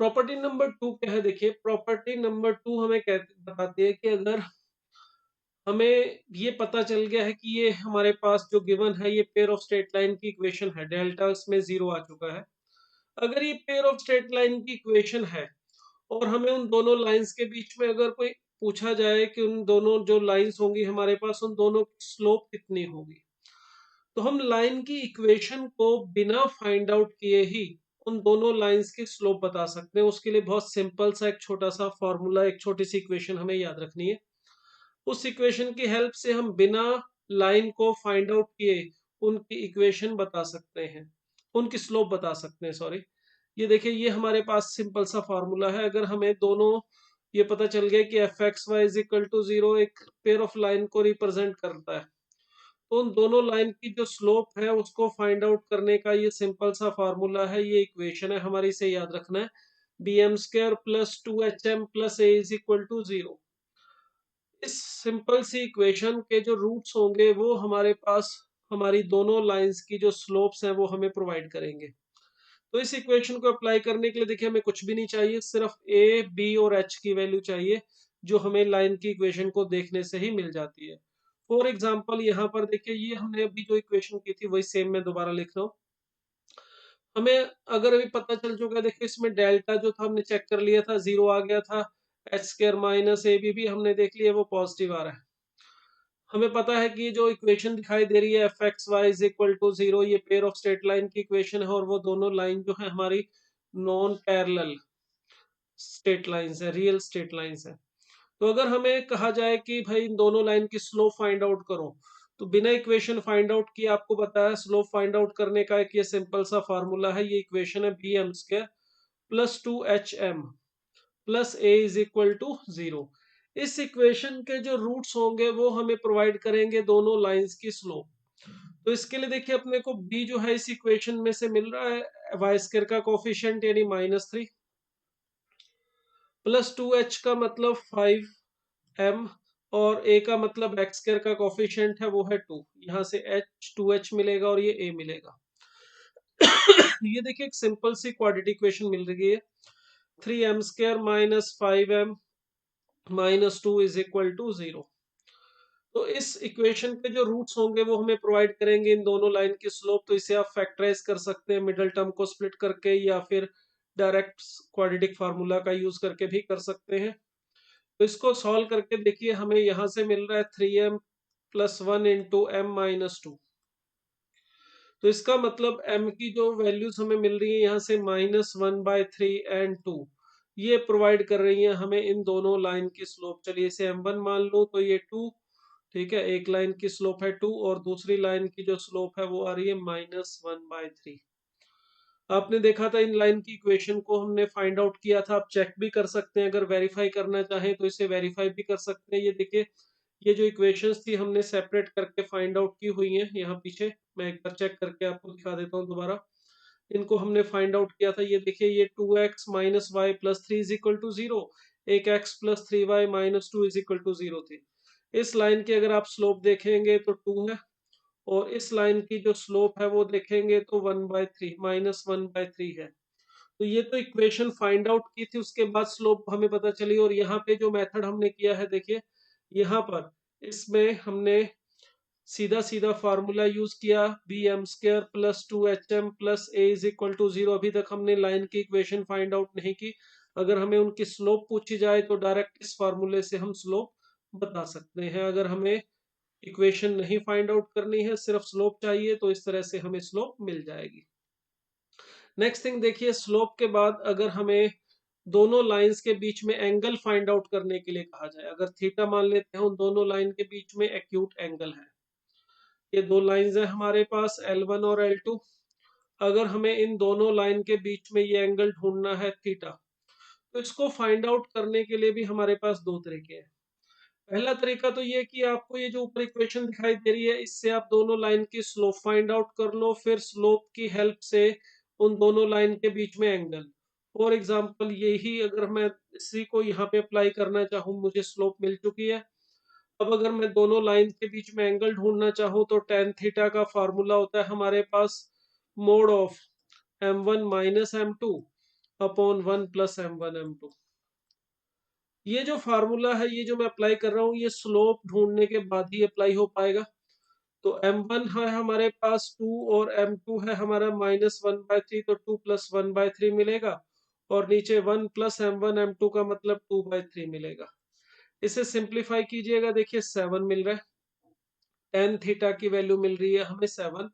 Property number 2 क्या है? देखिए, प्रॉपर्टी नंबर 2 हमें बताती है कि अगर हमें ये पता चल गया है कि ये हमारे पास जो गिवन है ये पेयर ऑफ स्ट्रेट लाइन की इक्वेशन है, डेल्टा इसमें 0 आ चुका है। अगर ये पेयर ऑफ स्ट्रेट लाइन की इक्वेशन है और हमें उन दोनों लाइंस के बीच में अगर कोई पूछा जाए कि उन दोनों जो लाइंस होंगी हमारे पास, उन दोनों की स्लोप कितनी होगी, तो हम लाइन की इक्वेशन को बिना फाइंड आउट किए ही उन दोनों लाइंस की स्लोप बता सकते हैं। उसके लिए बहुत सिंपल सा एक छोटा सा फॉर्मूला, एक छोटी सी इक्वेशन हमें याद रखनी है। उस इक्वेशन की हेल्प से हम बिना लाइन को फाइंड आउट किए उनकी इक्वेशन बता सकते हैं, उनकी स्लोप बता सकते हैं, सॉरी। ये देखिए, ये हमारे पास सिंपल सा फॉर्मूला है। अगर हमें दोनों ये पता चल गया कि F X Y is equal to 0 एक पेयर ऑफ लाइन को रिप्रेजेंट करता है, तो उन दोनों लाइन की जो स्लोप है उसको फाइंड आउट करने का ये सिंपल सा फॉर्मूला है, ये इक्वेशन है हमारी, इसे याद रखना है। B M square plus 2 HM plus A is equal to 0। इस सिंपल सी इक्वेशन के जो रूट्स होंगे वो हमारे पास हमारी दोनों लाइंस की जो स्लोप्स हैं वो हमें प्रोवाइड करेंगे। तो इस इक्वेशन को अप्लाई करने के लिए देखिए, हमें कुछ भी नहीं चाहिए, सिर्फ ए बी और एच की वैल्यू चाहिए, जो हमें लाइन की इक्वेशन को देखने से ही मिल जाती है। फॉर एग्जाम्पल यहाँ पर देखिए, ये हमने अभी जो इक्वेशन की थी वही सेम मैं दोबारा लिख रहा हूँ। हमें अगर अभी पता चल चुका है, देखिए इसमें डेल्टा जो था हमने चेक कर लिया था, 0 आ गया था। एच स्क्र माइनस ए बी भी हमने देख लिया, वो पॉजिटिव आ रहा है। हमें पता है कि जो इक्वेशन दिखाई दे रही है F X Y is equal to 0, ये पेयर ऑफ स्ट्रेट लाइन की इक्वेशन है, और वो दोनों लाइन जो है हमारी नॉन पैरेलल स्ट्रेट लाइंस है, रियल स्ट्रेट लाइंस है। तो अगर हमें कहा जाए कि भाई इन दोनों लाइन की स्लोप फाइंड आउट करो, तो बिना इक्वेशन फाइंड आउट किए आपको बताया स्लोप फाइंड आउट करने का एक ये सिंपल सा फार्मूला है, ये इक्वेशन है B M square plus 2 HM plus A is equal to 0। इस इक्वेशन के जो रूट्स होंगे वो हमें प्रोवाइड करेंगे दोनों लाइंस की स्लोप। तो इसके लिए देखिए, अपने को b जो है इस इक्वेशन में से मिल रहा है वाई स्क्वायर का कोफिशिएंट यानी -3, प्लस 2h का मतलब 5m, और a का मतलब एक्स स्क्वायर का कोफिशिएंट है वो है 2। यहाँ से h 2h मिलेगा और ये a मिलेगा। ये देखिए एक सिंपल सी क्वाड्रेटिक इक्वेशन मिल रही है, 3m² minus 5m minus 2 is equal to 0। तो इस इक्वेशन के जो रूट्स होंगे वो हमें प्रोवाइड करेंगे इन दोनों लाइन की स्लोप। तो इसे आप फैक्टराइज कर सकते हैं मिडिल टर्म को स्प्लिट करके, या फिर डायरेक्ट क्वाड्रेटिक फार्मूला का यूज करके भी कर सकते हैं। तो इसको सॉल्व करके देखिए, हमें यहाँ से मिल रहा है 3m plus 1 into m minus 2। तो इसका मतलब m की जो वैल्यूज हमें मिल रही है यहाँ से -1/3 एंड 2, ये प्रोवाइड कर रही है हमें इन दोनों लाइन की स्लोप। चलिए इसे m1 मान लो, तो ये 2, ठीक है, एक लाइन की स्लोप है 2 और दूसरी लाइन की जो स्लोप है वो आ रही है -1/3। आपने देखा था इन लाइन की इक्वेशन को हमने फाइंड आउट किया था, आप चेक भी कर सकते हैं, अगर वेरीफाई करना चाहें तो इसे वेरीफाई भी कर सकते हैं। ये देखिए, ये जो इक्वेशंस थी हमने सेपरेट करके फाइंड आउट की हुई हैं यहाँ पीछे, मैं एक बार चेक करके आपको दिखा देता हूँ दोबारा। इनको हमने फाइंड आउट किया था, ये देखिए, ये 2x minus Y plus 3 is equal to 0, एक x plus 3y minus 2 is equal to 0 थी। इस लाइन की अगर आप स्लोप देखेंगे तो 2 है, और इस लाइन की जो स्लोप है वो देखेंगे तो 1/3 -1/3 है। तो ये तो इक्वेशन फाइंड आउट की थी, उसके बाद स्लोप हमें पता चली। और यहाँ पे जो मेथड हमने किया है देखिए, यहाँ पर इसमें हमने सीधा सीधा फार्मूला यूज किया, B M square plus 2 HM plus A is equal to 0। अभी तक हमने लाइन की इक्वेशन फाइंड आउट नहीं की। अगर हमें उनकी स्लोप पूछी जाए तो डायरेक्ट इस फार्मूले से हम स्लोप बता सकते हैं। अगर हमें इक्वेशन नहीं फाइंड आउट करनी है, सिर्फ स्लोप चाहिए, तो इस तरह से हमें स्लोप मिल जाएगी। नेक्स्ट थिंग देखिए, स्लोप के बाद अगर हमें दोनों लाइंस के बीच में एंगल फाइंड आउट करने के लिए कहा जाए, अगर थीटा मान लेते हैं, उन दोनों लाइन के बीच में एक्यूट एंगल है, ये दो लाइंस है हमारे पास L1 और L2। अगर हमें इन दोनों लाइन के बीच में ये एंगल ढूंढना है थीटा, तो इसको फाइंड आउट करने के लिए भी हमारे पास दो तरीके हैं। पहला तरीका तो ये कि आपको ये जो ऊपर इक्वेशन दिखाई दे रही है, इससे आप दोनों लाइन की स्लोप फाइंड आउट कर लो, फिर स्लोप की हेल्प से उन दोनों लाइन के बीच में एंगल। फॉर एग्जांपल, यही अगर मैं इसी को यहाँ पे अप्लाई करना चाहूँ, मुझे स्लोप मिल चुकी है। अब अगर मैं दोनों लाइन के बीच में एंगल ढूंढना चाहूँ, तो टेन थीटा का फार्मूला होता है हमारे पास mod of m1 minus m2 upon 1 + m1 m2। ये जो फार्मूला है, ये जो मैं अप्लाई कर रहा हूँ, ये स्लोप ढूंढने के बाद ही अप्लाई हो पाएगा। तो m1 है हमारे पास 2 और m2 है हमारा -1/3, तो 2 + 1/3 मिलेगा। और नीचे 1 + m1 m2 का मतलब 2/3 मिलेगा। इसे सिंप्लीफाई कीजिएगा, देखिए 7 मिल रहा है। टेन थीटा की वैल्यू मिल रही है हमें 7।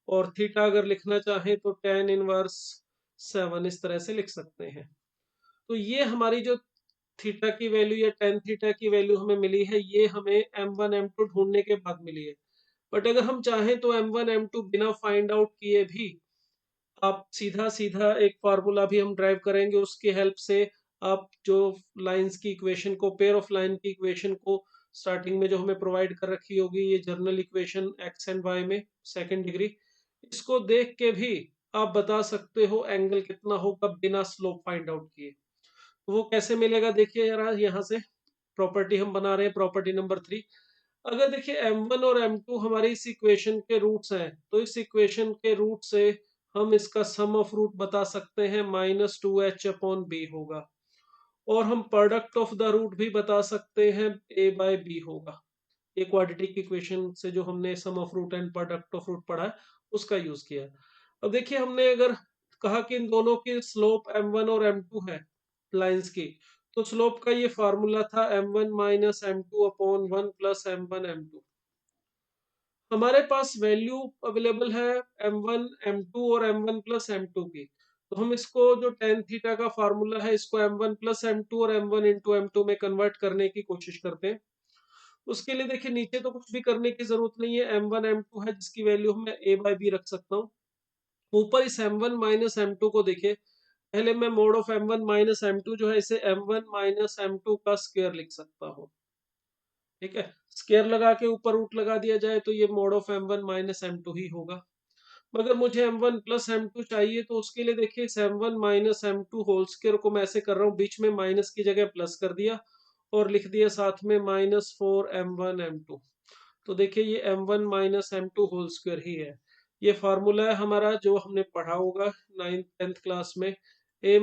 और थीटा अगर लिखना चाहें तो tan−1 7 इस तरह से लिख सकते हैं। तो ये हमारी जो थीटा की वैल्यू या टेन थीटा की वैल्यू हमें मिली है, ये हमें m1 m2 ढूंढने के बाद मिली है। बट अगर हम चाहें तो m1 m2 बिना फाइंड आउट किए भी आप सीधा सीधा एक फार्मूला भी हम ड्राइव करेंगे, उसकी हेल्प से आप जो लाइंस की इक्वेशन को, पेयर ऑफ लाइन की इक्वेशन को स्टार्टिंग में जो हमें प्रोवाइड कर रखी होगी, ये general equation X and Y में सेकंड डिग्री, इसको देख के भी आप बता सकते हो एंगल कितना होगा बिना स्लोप फाइंड आउट किए। तो वो कैसे मिलेगा, देखिए जरा यहाँ से प्रॉपर्टी हम बना रहे हैं, प्रॉपर्टी नंबर 3। अगर देखिए m1 और m2 हमारी इस इक्वेशन के रूट्स हैं, तो इस इक्वेशन के रूट से हम इसका सम ऑफ रूट बता सकते हैं -2h/b होगा। और हम प्रोडक्ट ऑफ द रूट भी बता सकते हैं a/b होगा। ये क्वाड्रेटिक इक्वेशन से जो हमने sum of root and product of root पढ़ा है, उसका यूज किया। अब देखिए हमने अगर कहा कि इन दोनों की स्लोप m1 और m2 है लाइंस की, तो स्लोप का ये फार्मूला था m1 - m2 upon 1 + m1 m2। हमारे पास वैल्यू अवेलेबल है m1 m2 और m1 + m2 की। तो हम इसको जो टेन थीटा का फार्मूला है, इसको m1 + m2 और m1 × m2 में कन्वर्ट करने की कोशिश करते हैं। उसके लिए देखिए नीचे तो कुछ भी करने की जरूरत नहीं है, m1 m2 है जिसकी वैल्यू मैं a/b रख सकता हूँ। ऊपर इस m1 - m2 को देखिए, पहले मैं मोड ऑफ m1 - m2 जो है, इसे m1 - m2 का स्क्वायर लिख सकता हूँ। ठीक है, स्क्वायर लगा के ऊपर रूट लगा दिया जाए तो ये मोड ऑफ m1 - m2 ही होगा। मगर मुझे m1 + m2 चाहिए, तो उसके लिए देखिए इस m1 - m2 होल स्क्वायर को मैं ऐसे कर रहा हूँ, बीच में माइनस की जगह प्लस कर दिया और लिख दिया साथ में -4m1 m2। तो देखिए ये m1 - m2 होल स्क्वायर ही है। ये फार्मूला है हमारा जो हमने पढ़ा होगा 9th 10th क्लास में। a -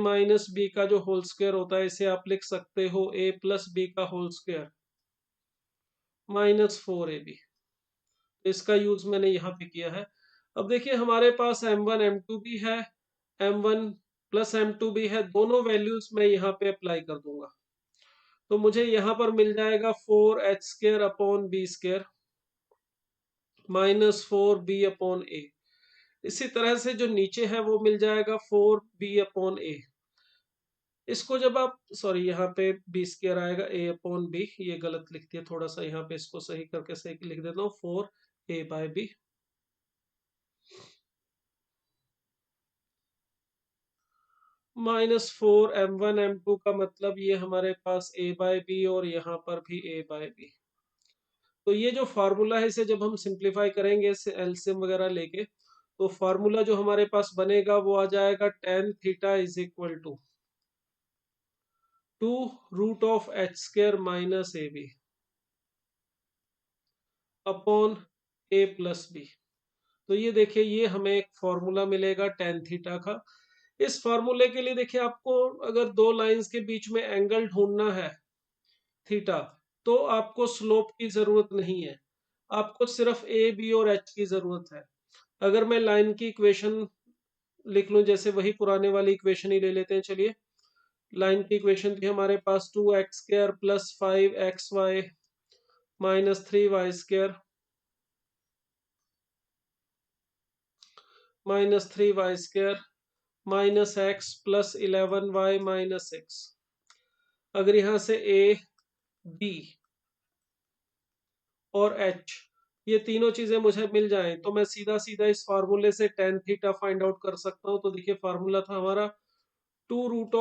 b का जो होल स्क्वायर होता है, इसे आप लिख सकते हो a + b का होल स्क्वायर -4ab। इसका यूज मैंने यहाँ पे किया है। अब देखिए हमारे पास m1 m2 भी है, m1 + m2 भी है, दोनों वैल्यूज मैं यहाँ पे अप्लाई कर दूंगा। तो मुझे यहाँ पर मिल जाएगा 4h² / b² -4b/a। इसी तरह से जो नीचे है वो मिल जाएगा 4b/a। इसको जब आप, सॉरी यहाँ पे b² आएगा a/b, ये गलत लिख दिया थोड़ा सा, यहाँ पे इसको सही करके सही लिख देता हूँ 4a/b -4m1 m2 का मतलब ये हमारे पास a/b और यहाँ पर भी a/b। तो ये जो फार्मूला है, इसे जब हम सिंप्लीफाई करेंगे इसे एलसीएम वगैरह लेके, तो फार्मूला जो हमारे पास बनेगा वो आ जाएगा tan theta = 2√h² - ab upon a+b। तो ये देखिए ये हमें एक फॉर्मूला मिलेगा tan थीटा का। इस फार्मूले के लिए देखिए आपको अगर दो लाइंस के बीच में एंगल ढूंढना है थीटा, तो आपको स्लोप की जरूरत नहीं है, आपको सिर्फ ए बी और एच की जरूरत है। अगर मैं लाइन की इक्वेशन लिख लूं, जैसे वही पुराने वाली इक्वेशन ही ले लेते हैं, चलिए। लाइन की इक्वेशन थी हमारे पास 2x² + 5xy - 3y² -x + 11y - 6। अगर यहाँ से a b और h, ये तीनों चीजें मुझे मिल जाएं, तो मैं सीधा सीधा इस फार्मूले से tan थीटा फाइंड आउट कर सकता हूँ। तो देखिए फार्मूला था हमारा 2√h² -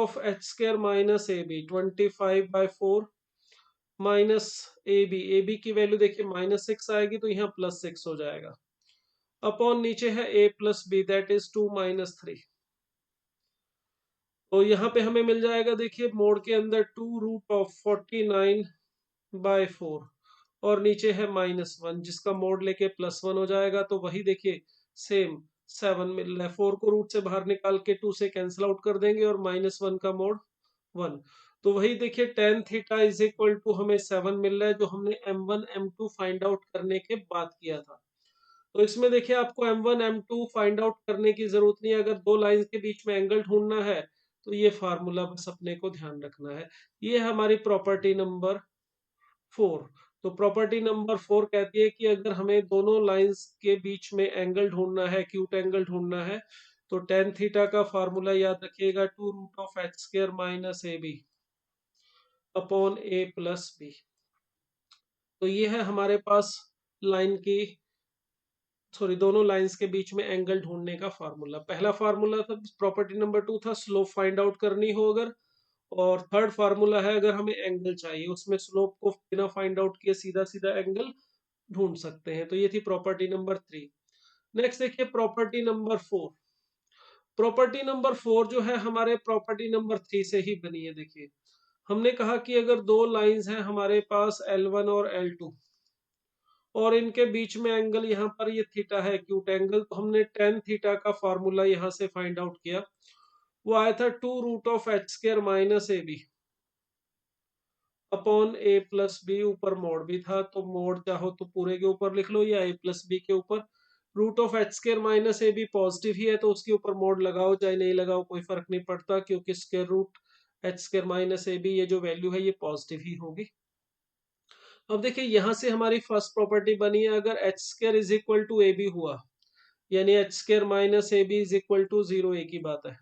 ab 25/4 ab की वैल्यू देखिए -6 आएगी, तो यहाँ +6 हो जाएगा। अपॉन नीचे है a + b दैट इज 2 - 3। तो यहाँ पे हमें मिल जाएगा, देखिए मोड के अंदर 2√49/4 और नीचे है -1, जिसका मोड लेके +1 हो जाएगा। तो वही देखिए सेम 7 मिल रहा है। 4 को रूट से बाहर निकाल के 2 से कैंसिल आउट कर देंगे और -1 का मोड 1। तो वही देखिए tan theta is equal to हमें 7 मिल रहा है, जो हमने m1 m2 फाइंड आउट करने के बाद किया था। तो इसमें देखिए आपको m1 m2 फाइंड आउट करने की जरूरत नहीं है। अगर दो लाइंस के बीच में एंगल ढूंढना है तो ये फार्मूला बस अपने को ध्यान रखना है। ये हमारी प्रॉपर्टी नंबर 4। तो प्रॉपर्टी नंबर 4 कहती है कि अगर हमें दोनों लाइंस के बीच में एंगल ढूंढना है, एक्यूट एंगल ढूंढना है, तो tan थीटा का फार्मूला याद रखिएगा 2√h² minus A B upon a plus B. तो ये है हमारे पास लाइन की सॉरी दोनों लाइंस के बीच में एंगल ढूंढने का फार्मूला। पहला फार्मूला था, प्रॉपर्टी नंबर 2 था स्लोप फाइंड आउट करनी हो अगर, और थर्ड फार्मूला है अगर हमें एंगल चाहिए, उसमें स्लोप को बिना फाइंड आउट किए सीधा सीधा एंगल ढूंढ सकते हैं। तो ये थी प्रॉपर्टी नंबर 3। नेक्स्ट देखिए प्रॉपर्टी नंबर 4। प्रॉपर्टी नंबर 4 जो है हमारे प्रॉपर्टी नंबर 3 से ही बनी है। देखिए हमने कहा कि अगर दो लाइंस हैं हमारे पास L1 और L2 और इनके बीच में एंगल यहाँ पर ये थीटा है एक्यूट एंगल, तो हमने tan थीटा का फार्मूला यहाँ से फाइंड आउट किया। वो आया था 2√h² minus A B upon A plus B. ऊपर मोड भी था, तो मोड चाहो तो पूरे के ऊपर लिख लो या ए प्लस बी के ऊपर। √h² माइनस ए बी पॉजिटिव ही है तो उसके ऊपर मोड लगाओ चाहे नहीं लगाओ कोई फर्क नहीं पड़ता, क्योंकि स्क्वायर रूट h² माइनस ए बी ये जो वैल्यू है ये पॉजिटिव ही होगी। अब देखिए यहां से हमारी फर्स्ट प्रॉपर्टी बनी है, अगर h² is equal to A B हुआ, यानी h² minus A B is equal to 0, एक ही बात है।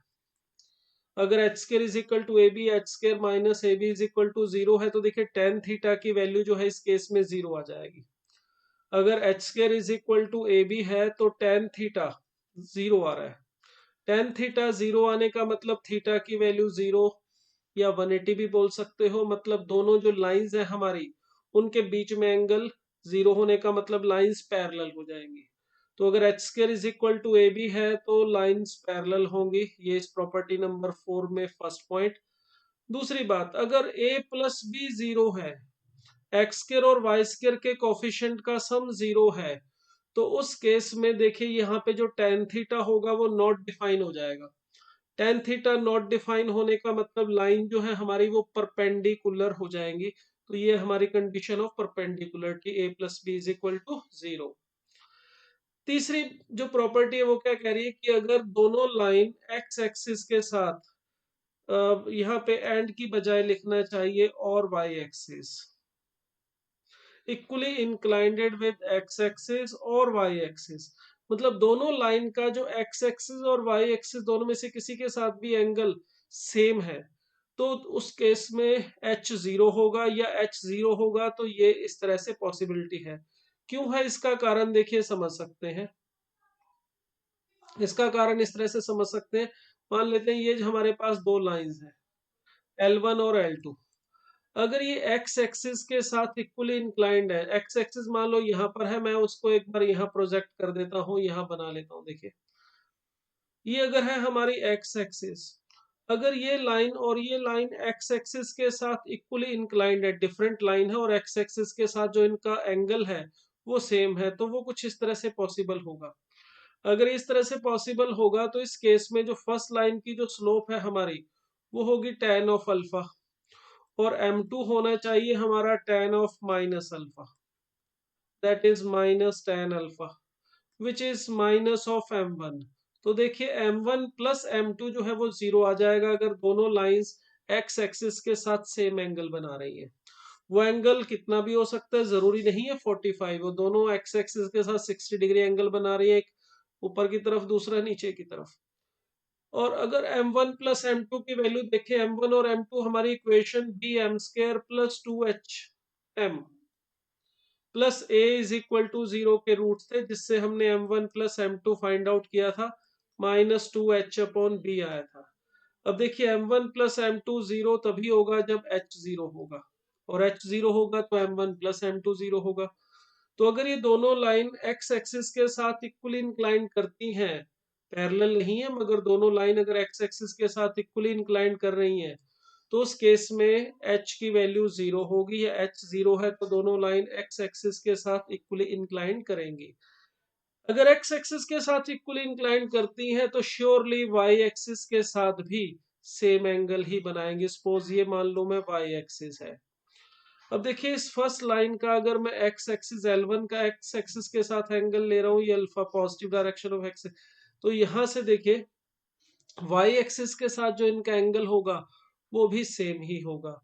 अगर h² is equal to A B, h² minus A B is equal to 0 है, तो देखिए tan थीटा की वैल्यू जो है इस केस में 0 आ जाएगी। अगर h² is equal to A B है तो tan थीटा 0 आ रहा है। tan थीटा 0 आने का मतलब थीटा की वैल्यू 0 या 180 भी बोल सकते हो, मतलब दोनों जो लाइंस है हमारी उनके बीच में एंगल 0 होने का मतलब लाइंस पैरेलल हो जाएंगी। तो अगर h² is equal to A B है तो लाइंस पैरेलल होंगी। ये इस प्रॉपर्टी नंबर 4 में फर्स्ट पॉइंट। दूसरी बात, अगर a प्लस बी 0 है, x² और y² के कोफिशिएंट का सम 0 है, तो उस केस में देखिए यहाँ पे जो tan थीटा होगा वो नॉट डिफाइन हो जाएगा। tan थीटा नॉट डिफाइन होने का मतलब लाइन जो है हमारी वो परपेंडिकुलर हो जाएंगी। तो ये हमारी condition of perpendicularity a plus B is equal to 0। तीसरी जो प्रॉपर्टी है वो क्या कह रही है कि अगर दोनों लाइन x एक्सिस के साथ यहाँ पे एंड की बजाय लिखना चाहिए और y axis equally inclined with x axis और y एक्सिस, मतलब दोनों लाइन का जो x एक्सिस और y एक्सिस दोनों में से किसी के साथ भी एंगल सेम है, तो उस केस में h 0 होगा या h 0 होगा। तो ये इस तरह से पॉसिबिलिटी है। क्यों है इसका कारण देखिए समझ सकते हैं। इसका कारण इस तरह से समझ सकते हैं, मान लेते हैं ये जो हमारे पास दो लाइंस हैं L1 और L2, अगर ये x एक्सिस के साथ इक्वली इंक्लाइंड है, x एक्सिस मान लो यहाँ पर है, मैं उसको एक बार यहाँ प्रोजेक्ट कर देता हूँ, यहाँ बना लेता हूँ। देखिए ये अगर है हमारी x एक्सिस, अगर ये लाइन और ये लाइन x एक्सिस के साथ इक्वली इंक्लाइंड है, डिफरेंट लाइन है और x एक्सिस के साथ जो इनका एंगल है वो सेम है, तो वो कुछ इस तरह से पॉसिबल होगा। अगर इस तरह से पॉसिबल होगा तो इस केस में जो फर्स्ट लाइन की जो स्लोप है हमारी वो होगी tan ऑफ अल्फा, और m2 होना चाहिए हमारा tan of minus alpha, that is minus tan alpha which is minus of m1। तो देखिए m1 प्लस m2 जो है वो 0 आ जाएगा अगर दोनों लाइंस x एक्सिस के साथ सेम एंगल बना रही है। वो एंगल कितना भी हो सकता है, जरूरी नहीं है 45, वो दोनों x एक्सिस के साथ 60 डिग्री एंगल बना रही है, एक ऊपर की तरफ दूसरा नीचे की तरफ। और अगर m1 प्लस m2 की वैल्यू देखें, m1 और m2 हमारी equation bm² plus 2h m plus a is equal to 0 के रूट थे, जिससे हमने m1 plus m2 find out किया था, -2h अपॉन b आया था। अब देखिए m1 प्लस m2 0 तभी होगा जब h 0 होगा, और h 0 होगा तो m1 प्लस m2 0 होगा। तो अगर ये दोनों लाइन x एक्सिस के साथ इक्वली इंक्लाइन करती हैं, पैरेलल नहीं है मगर दोनों लाइन अगर x एक्सिस के साथ इक्वली इंक्लाइन कर रही हैं, तो उस केस में h की वैल्यू 0 होगी, या h 0 है तो दोनों लाइन x एक्सिस के साथ इक्वली इंक्लाइन करेंगी। अगर एक्स एक्सिस के साथ इक्वली इंक्लाइन करती हैं तो श्योरली वाई एक्सिस के साथ भी सेम एंगल ही बनाएंगे। सपोज ये मान लो मैं वाई एक्सिस है। अब देखिए इस फर्स्ट लाइन का अगर मैं एक्स एक्सिस L1 का एक्स एक्सिस के साथ एंगल ले रहा हूँ, ये alpha positive direction of x, तो यहां से देखिए वाई एक्सिस के साथ जो इनका एंगल होगा वो भी सेम ही होगा।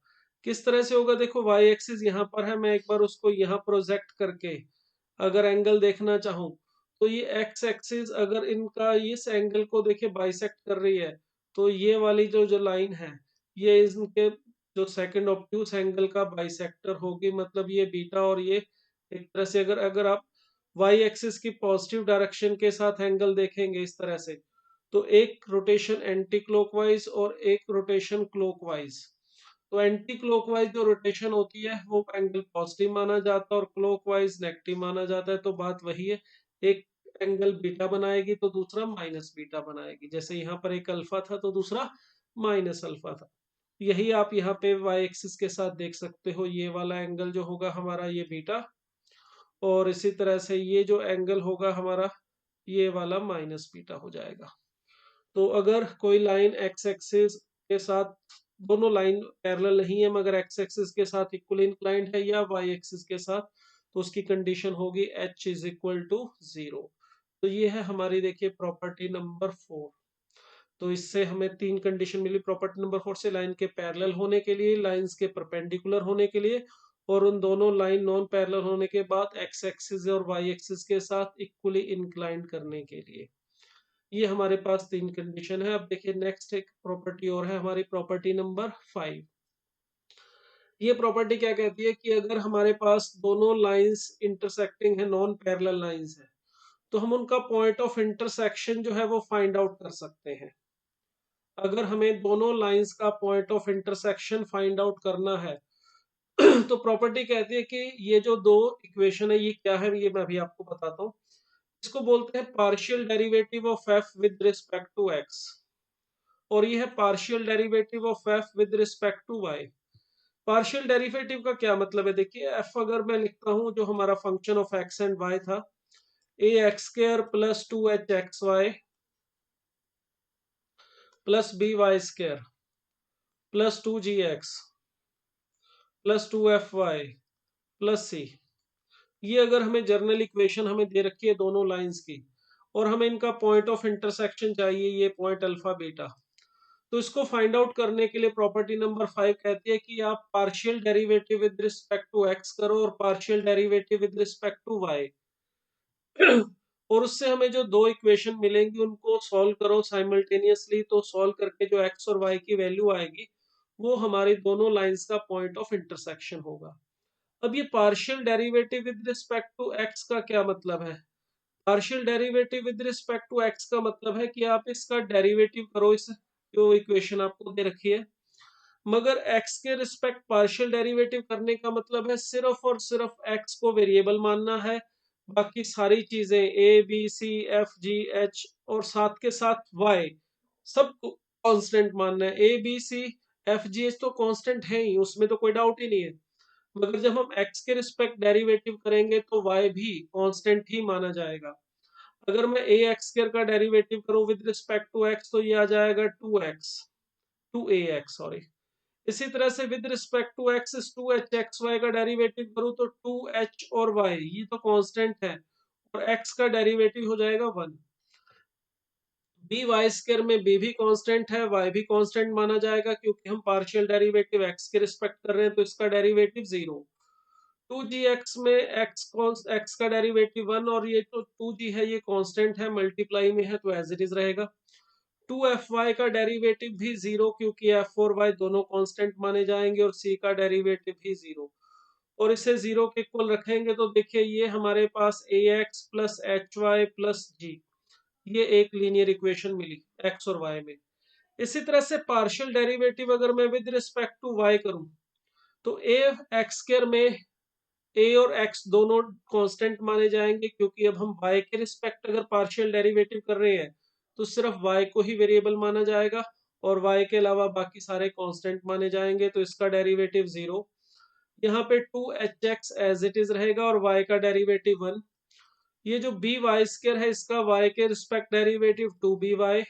किस तरह से होगा, देखो वाई एक्सिस यहाँ पर है, मैं एक बार उसको यहाँ प्रोजेक्ट करके अगर एंगल देखना चाहूँ तो ये एक्स एक्सिस अगर इनका इस एंगल को देखिए बाइसेक्ट कर रही है, तो ये वाली जो जो लाइन है ये इनके जो सेकंड ऑब्ट्यूस एंगल का बाइसेक्टर होगी, मतलब ये बीटा और ये एक तरह से अगर अगर आप वाई एक्सिस की पॉजिटिव डायरेक्शन के साथ एंगल देखेंगे इस तरह से, तो एक रोटेशन एंटी क्लॉकवाइज और एक रोटेशन क्लॉकवाइज। तो एंटी क्लॉकवाइज जो रोटेशन होती है वो एंगल पॉजिटिव माना जाता है और क्लॉकवाइज नेगेटिव माना जाता है। तो बात वही है, एक एंगल बीटा बनाएगी तो दूसरा माइनस बीटा बनाएगी। जैसे यहाँ पर एक अल्फा था तो दूसरा माइनस अल्फा था। यही आप यहाँ पे वाई एक्सिस के साथ देख सकते हो, ये वाला एंगल जो होगा हमारा ये बीटा, और इसी तरह से ये जो एंगल होगा हमारा ये वाला माइनस बीटा हो जाएगा। तो अगर कोई लाइन एक्स एक्सिस के साथ, दोनों लाइन पैरेलल नहीं है मगर एक्स एक्सिस के साथ इक्वल इंक्लाइंड है या वाई एक्सिस के साथ, तो उसकी कंडीशन होगी h इज इक्वल टू 0। तो ये है हमारी देखिए प्रॉपर्टी नंबर 4। तो इससे हमें तीन कंडीशन मिली प्रॉपर्टी नंबर 4 से, लाइन के पैरेलल होने के लिए, लाइंस के परपेंडिकुलर होने के लिए, और उन दोनों लाइन नॉन पैरेलल होने के बाद एक्स एक्सिस और वाई एक्सिस के साथ इक्वली इंक्लाइंड करने के लिए। ये हमारे पास तीन कंडीशन है। अब देखिए नेक्स्ट एक प्रॉपर्टी और है हमारी, प्रॉपर्टी नंबर 5। ये प्रॉपर्टी क्या कहती है कि अगर हमारे पास दोनों लाइंस इंटरसेक्टिंग है, नॉन पैरेलल लाइंस है, तो हम उनका पॉइंट ऑफ इंटरसेक्शन जो है वो फाइंड आउट कर सकते हैं। अगर हमें दोनों लाइंस का point of intersection find out करना है तो प्रॉपर्टी कहती है कि ये जो दो इक्वेशन है ये क्या है, ये मैं अभी आपको बताता हूँ। इसको बोलते हैं partial derivative of F with respect to X, और ये है partial derivative of F with respect to Y. Partial derivative का क्या मतलब है, देखिए एफ अगर मैं लिखता हूं जो हमारा function of X and Y था, A X square plus 2h(x)y plus B Y square plus 2g(x) plus 2fy plus C. ये अगर हमें जर्नल इक्वेशन हमें दे रखी है दोनों लाइंस की, और हमें इनका पॉइंट ऑफ इंटरसेक्शन चाहिए, ये पॉइंट अल्फा बीटा, तो इसको फाइंड आउट करने के लिए प्रॉपर्टी नंबर 5 कहती है कि आप partial derivative with respect to X करो और partial derivative with respect to Y और उससे हमें जो दो इक्वेशन मिलेंगी उनको सॉल्व करो साइमल्टेनियसली। तो सॉल्व करके जो एक्स और वाई की वैल्यू आएगी वो हमारी दोनों लाइंस का पॉइंट ऑफ इंटरसेक्शन होगा। अब ये partial derivative with respect to X का क्या मतलब है, partial derivative with respect to X का मतलब है कि आप इसका डेरिवेटिव करो, इस जो इक्वेशन आपको दे रखी है, मगर x के रिस्पेक्ट पार्शियल डेरिवेटिव करने का मतलब है सिर्फ और सिर्फ x को वेरिएबल मानना है, बाकी सारी चीजें a b c f g h और साथ के साथ y सब कांस्टेंट मानना है। a b c f g h तो कांस्टेंट है ही, उसमें तो कोई डाउट ही नहीं है, मगर जब हम x के रिस्पेक्ट डेरिवेटिव करेंगे तो y भी कांस्टेंट ही माना जाएगा। अगर मैं a x स्क्वायर का डेरिवेटिव करूं विद रिस्पेक्ट टू x तो ये आ जाएगा 2x 2ax सॉरी। इसी तरह से with respect to X is 2h(x)y का डेरिवेटिव करूं तो 2h और y ये तो कांस्टेंट है और x का डेरिवेटिव हो जाएगा 1। बी वाई स्क्वायर में b भी कांस्टेंट है, y भी कांस्टेंट माना जाएगा क्योंकि हम पार्शियल डेरिवेटिव x के रिस्पेक्ट कर रहे हैं, तो इसका डेरिवेटिव 0। 2g(x) में x का डेरिवेटिव 1 और ये तो 2g है ये कांस्टेंट है, मल्टीप्लाई में है तो एज इट इज रहेगा। 2fy का डेरिवेटिव भी 0 क्योंकि f और y दोनों कांस्टेंट माने जाएंगे और c का डेरिवेटिव भी 0, और इसे 0 के इक्वल रखेंगे तो देखिए ये हमारे पास ax plus hy plus g, ये एक लीनियर इक्वेशन मिली x और y में। इसी तरह से पार्शियल डेरिवेटिव अगर मैं विद रिस्पेक्ट टू y करूं तो a x स्क्वायर में a और x दोनों कांस्टेंट माने जाएंगे क्योंकि अब हम y के रिस्पेक्ट अगर पार्शियल डेरिवेटिव कर रहे हैं तो सिर्फ y को ही वेरिएबल माना जाएगा और y के अलावा बाकी सारे कांस्टेंट माने जाएंगे, तो इसका डेरिवेटिव 0। यहाँ पे 2hx एज इट इज रहेगा और y का डेरिवेटिव 1। ये जो बी वाई स्क्र है इसका वाई के रिस्पेक्ट डेरिवेटिव 2by,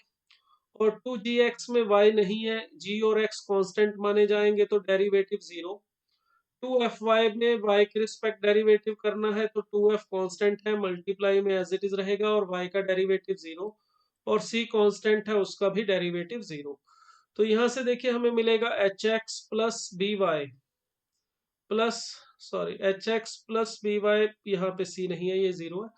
और 2gx में y नहीं है, g और x कांस्टेंट माने जाएंगे तो डेरिवेटिव 0। 2fy में y के रिस्पेक्ट डेरिवेटिव करना है तो 2f कांस्टेंट है, मल्टीप्लाई में एज इट इज रहेगा और y का डेरिवेटिव 0, और c कांस्टेंट है उसका भी डेरिवेटिव 0। तो यहां से देखिए हमें मिलेगा hx plus B Y plus, sorry hx plus B Y, यहाँ पे c नहीं है ये 0 है,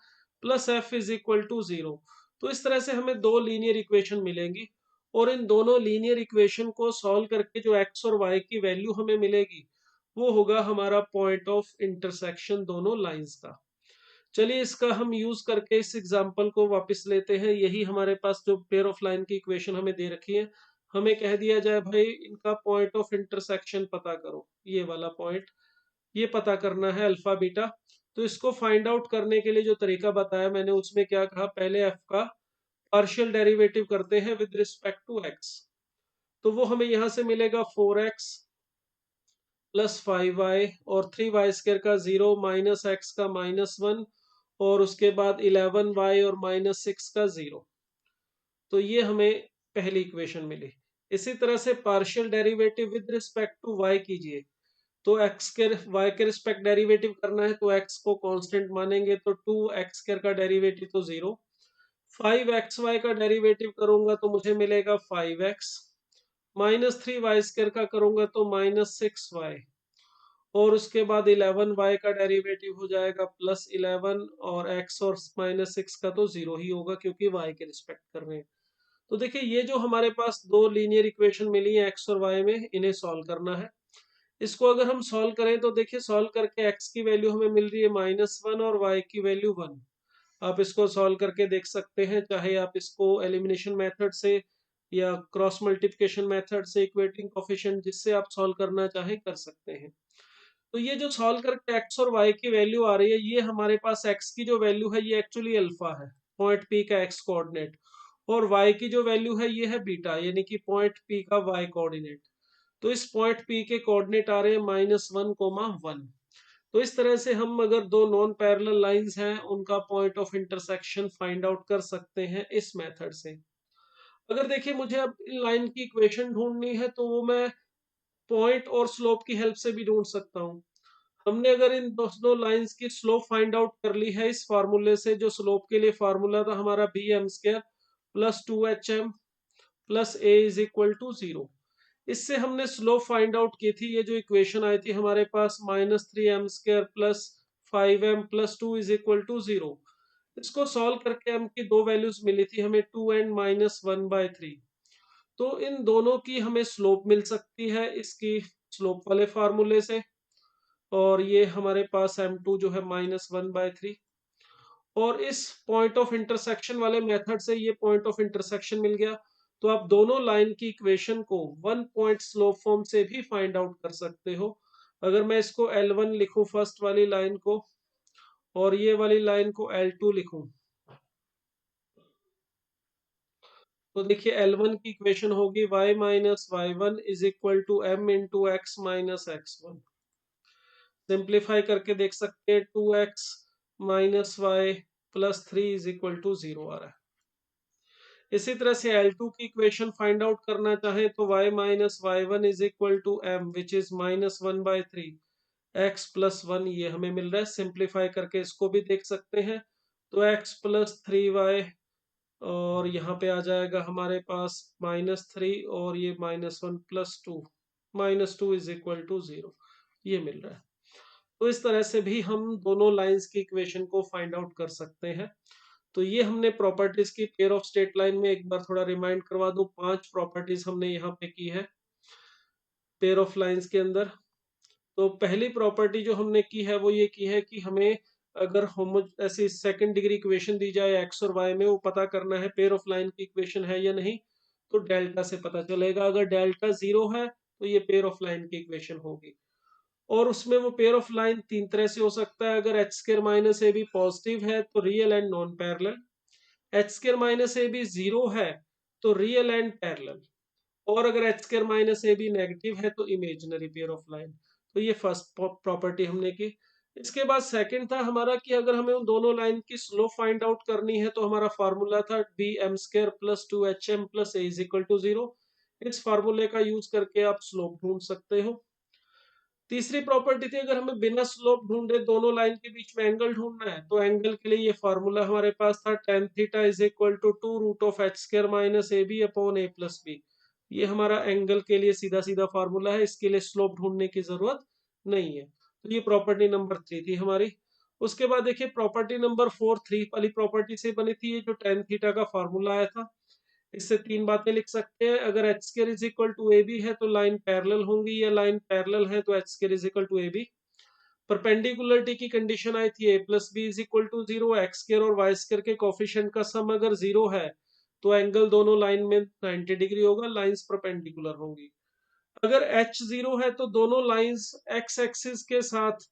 plus f is equal to 0। तो इस तरह से हमें दो लीनियर इक्वेशन मिलेंगी, और इन दोनों लीनियर इक्वेशन को सॉल्व करके जो x और y की वैल्यू हमें मिलेगी वो होगा हमारा पॉइंट ऑफ इंटरसेक्शन दोनों लाइंस का। चलिए इसका हम यूज करके इस एग्जांपल को वापस लेते हैं। यही हमारे पास जो पेयर ऑफ लाइन की इक्वेशन हमें दे रखी है, हमें कह दिया जाए भाई इनका पॉइंट ऑफ इंटरसेक्शन पता करो, ये वाला पॉइंट ये पता करना है अल्फा बीटा। तो इसको फाइंड आउट करने के लिए जो तरीका बताया मैंने उसमें क्या कहा, पहले एफ का पार्शियल डेरिवेटिव करते हैं विद रिस्पेक्ट टू एक्स। तो वो हमें यहां से मिलेगा 4x प्लस 5y और 3y² का 0 माइनस एक्स का -1, और उसके बाद 11y और -6 का 0। तो ये हमें पहली इक्वेशन मिली। इसी तरह से partial derivative with respect to y कीजिए, तो x के y के रिस्पेक्ट डेरिवेटिव करना है तो x को कांस्टेंट मानेंगे तो 2x² का डेरिवेटिव तो 0, 5xy का डेरिवेटिव करूंगा तो मुझे मिलेगा 5x, -3y² का करूंगा तो -6y, और उसके बाद 11y का डेरिवेटिव हो जाएगा +11, और x और -6 का तो 0 ही होगा क्योंकि y के रिस्पेक्ट कर रहे हैं। तो देखिए ये जो हमारे पास दो लीनियर इक्वेशन मिली है x और y में, इन्हें सॉल्व करना है। इसको अगर हम सॉल्व करें तो देखिए सॉल्व करके x की वैल्यू हमें मिल रही है -1 और y की वैल्यू 1। आप इसको सॉल्व करके देख सकते हैं, चाहे आप इसको एलिमिनेशन मेथड से या क्रॉस मल्टीप्लिकेशन मेथड से, इक्वेटिंग कोफिशिएंट जिससे आप सॉल्व करना चाहें कर सकते हैं। तो ये जो सॉल्व करके x और y की वैल्यू आ रही है, ये हमारे पास x की जो वैल्यू है ये एक्चुअली अल्फा है, पॉइंट P का x कोऑर्डिनेट, और y की जो वैल्यू है ये है बीटा, यानी कि पॉइंट P का y कोऑर्डिनेट। तो इस पॉइंट P के कोऑर्डिनेट आ रहे हैं -1, 1। तो इस तरह से हम अगर दो नॉन पैरेलल लाइंस हैं उनका point of intersection find out कर सकते हैं इस मेथड से। अगर देखिए मुझे अब इन लाइन की इक्वेशन ढूंढनी है तो वो मैं पॉइंट और स्लोप की हेल्प से भी ढूंढ सकता हूँ। हमने अगर इन दोनों लाइंस की स्लोप फाइंड आउट कर ली है इस फार्मूले से, जो स्लोप के लिए फार्मूला था हमारा bm² plus 2hm plus a is equal to 0। इससे हमने स्लोप फाइंड आउट की थी, ये जो इक्वेशन आई थी हमारे पास -3m² plus 5m plus 2 is equal to 0। इसको सॉल्व करके m की दो वैल्यूज मिली थी हमें 2 एंड -1/3। तो इन दोनों की हमें स्लोप मिल सकती है इसकी स्लोप वाले फार्मूले से, और ये हमारे पास m2 जो है -1/3, और इस पॉइंट ऑफ इंटरसेक्शन वाले मेथड से ये पॉइंट ऑफ इंटरसेक्शन मिल गया। तो आप दोनों लाइन की इक्वेशन को वन पॉइंट स्लोप फॉर्म से भी फाइंड आउट कर सकते हो। अगर मैं इसको L1 लिखूं फर्स्ट वाली लाइन को, और ये वाली लाइन को L2 लिखूं, तो देखिए L1 की इक्वेशन होगी y minus y1 is equal to m into X minus x1। Simplify करके देख सकते हैं, 2x minus Y plus 3 is equal to 0 आ रहा है। इसी तरह से L2 की इक्वेशन फाइंड आउट करना चाहे तो y minus y1 is equal to m which is -1/3 x plus 1, ये हमें मिल रहा है। सिंप्लीफाई करके इसको भी देख सकते हैं, तो x प्लस 3y, और यहाँ पे आ जाएगा हमारे पास -3, और ये -1 प्लस 2, -2 इज इक्वल टू 0, ये मिल रहा है। तो इस तरह से भी हम दोनों लाइंस की इक्वेशन को फाइंड आउट कर सकते हैं। तो ये हमने प्रॉपर्टीज की पेयर ऑफ स्ट्रेट लाइन में, एक बार थोड़ा रिमाइंड करवा दूं, 5 प्रॉपर्टीज हमने यहाँ पे की है पेयर ऑफ लाइंस के अंदर। तो पहली प्रॉपर्टी जो हमने की है वो ये की है कि हमें अगर होमो ऐसी सेकंड डिग्री इक्वेशन दी जाए एक्स और वाई में, वो पता करना है पेयर ऑफ लाइन की इक्वेशन है या नहीं। तो डेल्टा से पता चलेगा, अगर डेल्टा 0 है तो ये पेयर ऑफ लाइन की इक्वेशन होगी। और उसमें वो पेयर ऑफ लाइन तीन तरह से हो सकता है, अगर h² माइनस ए बी पॉजिटिव है तो real and non parallel, h² minus A B 0 है तो रियल एंड पैरेलल, और अगर h² minus A B negative है तो इमेजिनरी पेयर ऑफ लाइन। तो ये फर्स्ट प्रॉपर्टी हमने की। इसके बाद सेकंड था हमारा कि अगर हमें उन दोनों लाइन की स्लोप फाइंड आउट करनी है तो हमारा फार्मूला था B M square plus 2HM plus A is equal to 0। इस फार्मूले का यूज करके आप स्लोप ढूंढ सकते हो। तीसरी प्रॉपर्टी थी अगर हमें बिना स्लोप ढूंढे दोनों लाइन के बीच में एंगल ढूंढना है तो एंगल के लिए ये फार्मूला हमारे पास था tan theta is equal to 2√h² minus A B upon A plus b. ये हमारा एंगल के लिए सीधा सीधा फार्मूला है, इसके लिए स्लोप ढूंढने की जरूरत नहीं है। तो ये प्रॉपर्टी नंबर 3 थी हमारी। उसके बाद देखिए प्रॉपर्टी नंबर 4 3 वाली प्रॉपर्टी से बनी थी, ये जो tan थीटा का फार्मूला आया था। इससे तीन बातें लिख सकते हैं, अगर h square is equal to A B है तो लाइन पैरेलल होंगी, या लाइन पैरेलल है तो H square is equal to A B. Perpendicularity की कंडीशन आई थी A plus B is equal to 0। X square और वाई स्क्वायर के कोफिशिएंट का सम अगर 0 है तो एंगल दोनों लाइन में 90 डिग्री होगा, लाइंस परपेंडिकुलर होंगी। अगर एच 0 है तो दोनों लाइंस एक्स एक्सिस के साथ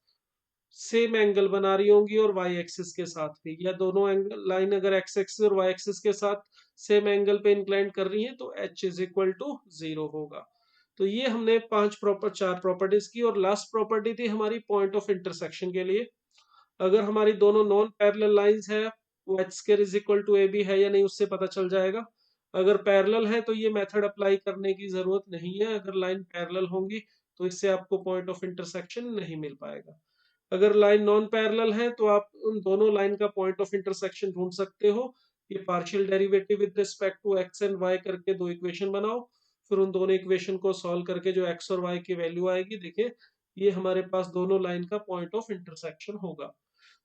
सेम एंगल बना रही होंगी और वाई एक्सिस के साथ भी, या दोनों एंगल लाइन अगर एक्स एक्सिस और वाई एक्सिस के साथ सेम एंगल पे इंक्लाइन कर रही है तो एच इज इक्वल टू 0 होगा। तो ये हमने चार प्रॉपर्टीज की, और लास्ट प्रॉपर्टी थी हमारी पॉइंट ऑफ इंटरसेक्शन के लिए। अगर हमारी दोनों नॉन पैरेलल लाइंस है वो h square is equal to A B है या नहीं उससे पता चल जाएगा। अगर पैरेलल है तो ये मेथड अप्लाई करने की जरूरत नहीं है, अगर लाइन पैरेलल होंगी तो इससे आपको पॉइंट ऑफ इंटरसेक्शन नहीं मिल पाएगा। अगर लाइन नॉन पैरेलल है तो आप उन दोनों लाइन का पॉइंट ऑफ इंटरसेक्शन ढूंढ सकते हो। ये partial derivative with respect to x and y करके दो इक्वेशन बनाओ, फिर उन दोनों इक्वेशन को सॉल्व करके जो एक्स और वाई की वैल्यू आएगी, देखिए ये हमारे पास दोनों लाइन का पॉइंट ऑफ इंटरसेक्शन होगा।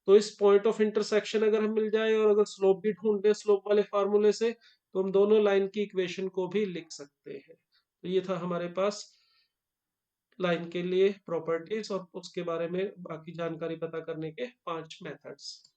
तो इस पॉइंट ऑफ इंटरसेक्शन अगर हम मिल जाए और अगर स्लोप भी ढूंढ दे स्लोप वाले फार्मूले से, तो हम दोनों लाइन की इक्वेशन को भी लिख सकते हैं। तो ये था हमारे पास लाइन के लिए प्रॉपर्टीज और उसके बारे में बाकी जानकारी पता करने के 5 मेथड्स।